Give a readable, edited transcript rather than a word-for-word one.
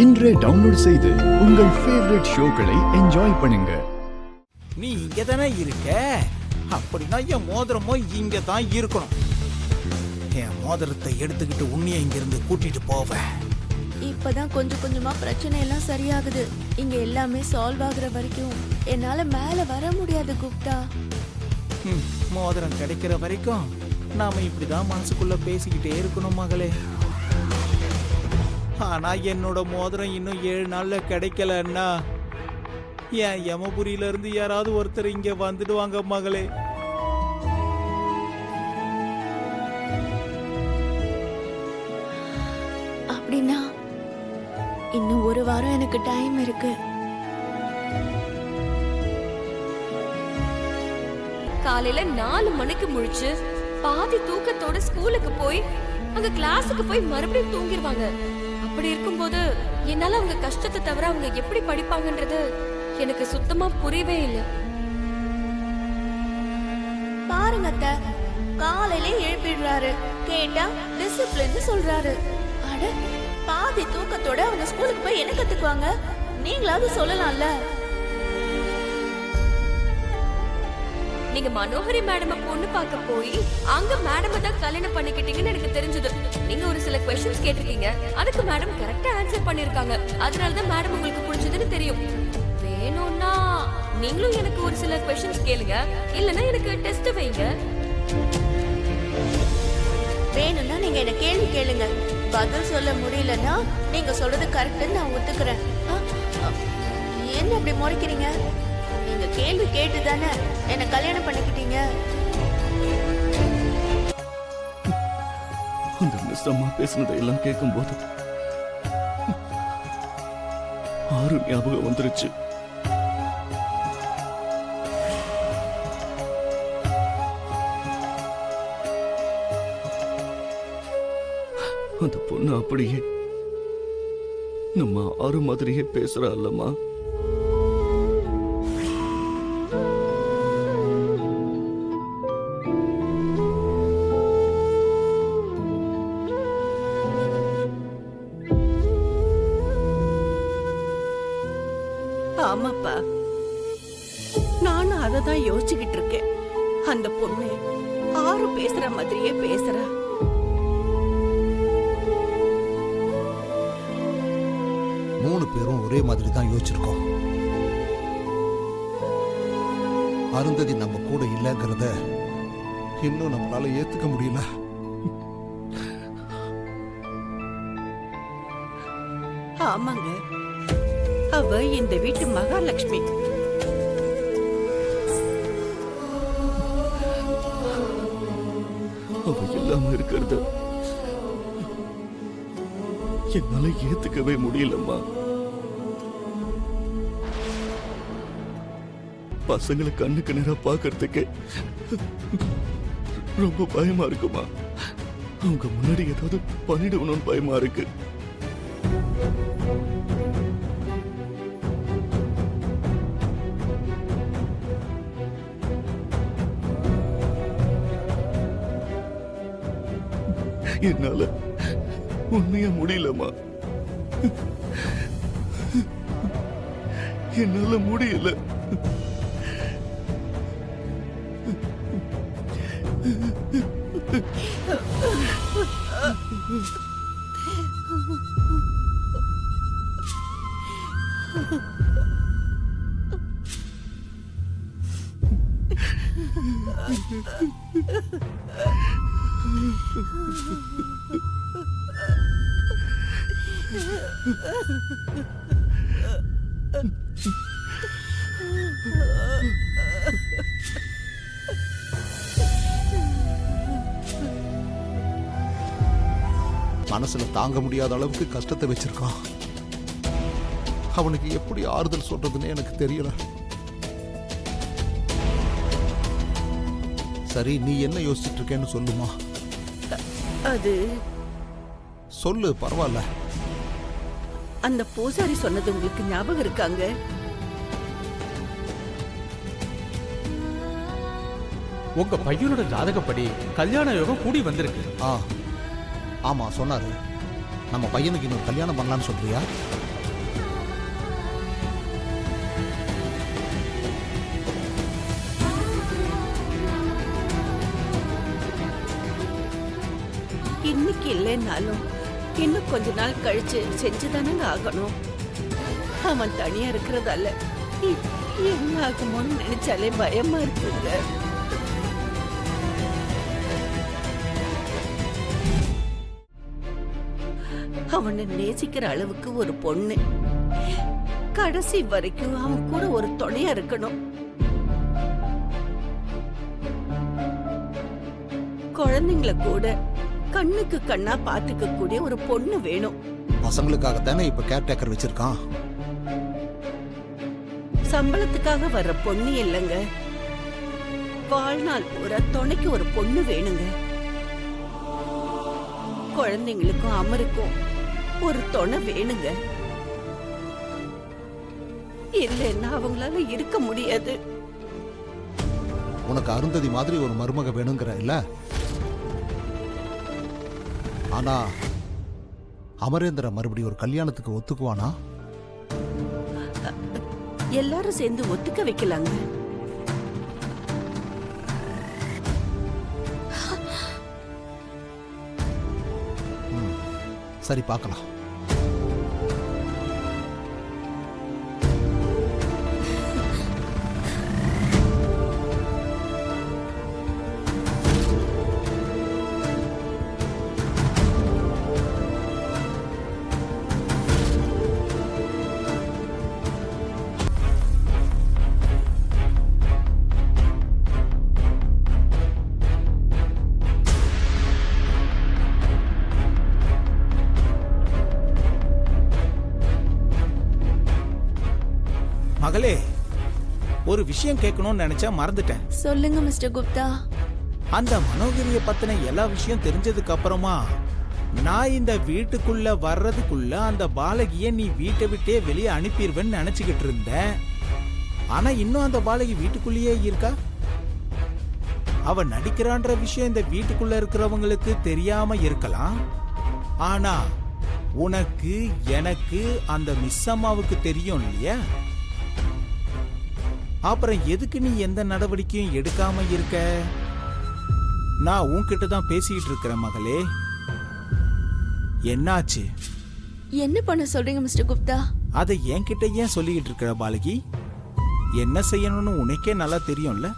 இன்றே டவுன்லோட் செய்து உங்கள் ஃபேவரட் ஷோக்களை என்ஜாய் பண்ணுங்க. நீ இங்க தானே இருக்க, அப்படின்னா என் மோதிரமோ இங்க தான் இருக்கணும். என் மோதிரத்தை எடுத்துக்கிட்டு உன்னைய இங்கிருந்து கூட்டிட்டு போவேன். இப்பதான் கொஞ்சம் கொஞ்சமா பிரச்சனை எல்லாம் சரியாகுது. இங்க எல்லாமே சால்வ் ஆகுற வரைக்கும் என்னால மேல வர முடியாது குப்தா. மோதிரம் கிடைக்கிற வரைக்கும் நாம இப்படிதான் மனசுக்குள்ள பேசிக்கிட்டே இருக்கணும் மகளே. ஆனா என்னோட மோதிரம் இன்னும் 7 நாள்ல கிடைக்கலன்னா என் யமபுரியில இருந்து யாராவது ஒருத்தர் இங்க வந்துடுவாங்க மகளே. அப்படின்னா இன்னும் 1 வாரம் எனக்கு டைம் இருக்கு. காலையில 4 மணிக்கு முழிச்சு பாதி தூக்கத்தோட ஸ்கூலுக்கு போய் அங்க கிளாஸுக்கு போய் மறுபடியும் தூங்கிடுவாங்க. அப்படி இருக்கும்போது என்னால அவங்க கஷ்டத்தை தவிர அவங்க எப்படி படிப்பாங்கன்றது எனக்கு சுத்தமா புரியவே இல்லை. பாருங்க அத்தை, காலையில எழுப்பிடுறாரு, கேட்டா டிசிப்ளின் சொல்றாரு. அட, பாதி தூக்கத்தோட அவங்க ஸ்கூலுக்கு போய் என்ன கத்துக்குவாங்க? நீங்களாவது சொல்லலாம்ல. நீங்க மனோகரி மேடம் பொண்ணு பார்க்க போய் அங்க மேடம் தான் கல்யாணம் பண்ணிக்கிட்டீங்கன்னு எனக்கு தெரிஞ்சது. நீங்க ஒரு சில क्वेश्चंस கேட்டிருக்கீங்க, அதுக்கு மேடம் கரெக்டா ஆன்சர் பண்ணிருக்காங்க. அதனாலதான் மேடம் உங்களுக்கு புரிஞ்சதுன்னு தெரியும். வேணும்னா நீங்களும் எனக்கு ஒரு சில क्वेश्चंस கேளுங்க, இல்லனா எனக்கு டெஸ்ட் வைங்க. வேணும்னா நீங்க என்ன கேள்வி கேளுங்க, பதில் சொல்ல முடியலன்னா நீங்க சொல்றது கரெக்ட்னு நான் ஒத்துக்கிறேன். என்ன அப்படி முறைக்கிறீங்க? நீங்க கேள்வி கேட்டு தானே என்ன கல்யாணம் பண்ணிக்கிட்டீங்க. அந்த மிஸ் அம்மா பேசினதையெல்லாம் கேட்கும்போது ஆறு ஞாபகம் வந்துருச்சு. அந்த பொண்ணு அப்படியே நம்ம ஆறு மாதிரியே பேசுறா இல்லம்மா. ஆமாப்பா, நானும் அததான் யோசிச்சுக்கிட்டு இருக்கேன். அந்த பொண்ணு ஆறு பேசுற மாதிரியே பேசுறா. மூணு பேரும் ஒரே மாதிரி தான் யோசிச்சிருக்கோம். அருந்ததி நம்ம கூட இல்லைங்கிறத இன்னும் நம்மளால ஏத்துக்க முடியல. ஆமாங்க, அவ இந்த வீட்டு மகாலட்சுமி. அவ இல்லாம இருக்கிறது என்னால ஏத்துக்கவே முடியலம்மா. பசங்களை கண்ணுக்கு நேரா பாக்குறதுக்கு ரொம்ப பயமா இருக்குமா. அவங்க முன்னாடி ஏதாவது பண்ணிடுவணும்னு பயமா இருக்கு. என்னால உண்மையா முடியலமா, என்னால முடியல. மனசுல தாங்க முடியாத அளவுக்கு கஷ்டத்தை வச்சிருக்கான். அவனுக்கு எப்படி ஆறுதல் சொல்றதுன்னு எனக்கு தெரியல. சரி, நீ என்ன யோசிச்சுட்டு இருக்கேன்னு சொல்லுமா. அது சொல்லு, பரவாயில்ல. அந்த பூசாரி சொன்னது உங்களுக்கு ஞாபகம் இருக்காங்க? உங்க பையனோட ஜாதகப்படி கல்யாண யோகம் கூடி வந்திருக்கு. ஆமா சொன்னாரு. நம்ம பையனுக்கு இன்னொரு கல்யாணம் பண்ணலாம்னு சொல்றியா? இன்னைக்கு இல்லைன்னாலும் இன்னும் கொஞ்ச நாள் கழிச்சு செஞ்சுதானங்க ஆகணும். அவன் தனியா இருக்கிறதால என்ன ஆகுமோன்னு நினைச்சாலே பயமா இருக்குங்க. அவனை நேசிக்கிற அளவுக்கு ஒரு பொண்ணு, கடைசி வரைக்கும் அவன் கூட ஒரு துணையா இருக்கணும். குழந்தைங்கள கூட கண்ணுக்கு கண்ணா பாத்துக்க கூடிய ஒரு பொண்ணு வேணும். பசங்களுக்காகத்தானே இப்ப கேர்டேக்கர் வச்சிருக்கான். சம்பளத்துக்காக வர்ற பொண்ணு இல்லைங்க, வாழ்நாள் பூரா துணைக்கு ஒரு பொண்ணு வேணுங்க. குழந்தைங்களுக்கும் அமருக்கும் ஒரு துணை வேணுங்க. இல்லைன்னா அவங்களால இருக்க முடியாது. உனக்கு அருந்ததி மாதிரி ஒரு மருமக வேணுங்கிற இல்ல? ஆனா அமரேந்திர மறுபடியும் ஒரு கல்யாணத்துக்கு ஒத்துக்குவானா? எல்லாரும் சேர்ந்து ஒத்துக்க வைக்கலாங்க. சரி, பார்க்கலாம். மகளே, ஒரு விஷயம் கேட்கணும்னு நினைச்சா மறந்துட்டேன். சொல்லுங்க மிஸ்டர் குப்தா. அந்த மனோகரிய பத்தின எல்லா விஷயம் தெரிஞ்சதுக்கு அப்புறமா நான் இந்த வீட்டுக்குள்ள வர்றதுக்குள்ள அந்த பாலகிய நீ வீட்டை விட்டே வெளியே அனுப்பிடுவேன்னு நினைச்சுக்கிட்டு இருந்தேன். ஆனா இன்னும் அந்த பாலகி வீட்டுக்குள்ளேயே இருக்கா. அவ நடிக்கிறான்ற விஷயம் இந்த வீட்டுக்குள்ள இருக்கிறவங்களுக்கு தெரியாம இருக்கலாம். ஆனா உனக்கு, எனக்கு, அந்த மிஸ் அம்மாவுக்கு தெரியும் இல்லையா? அப்புறம் எதுக்கு நீ எந்த நடவடிக்கையும் எடுக்காம இருக்க? நான் உன்கிட்ட தான் பேசிட்டு இருக்கிறேன் மகளே. என்னாச்சு? என்ன பண்ண சொல்றீங்க மிஸ்டர் குப்தா? அதை என்கிட்ட ஏன் சொல்லிக்கிட்டு இருக்கிற பாலகி? என்ன செய்யணும்னு உனக்கே நல்லா தெரியும்ல.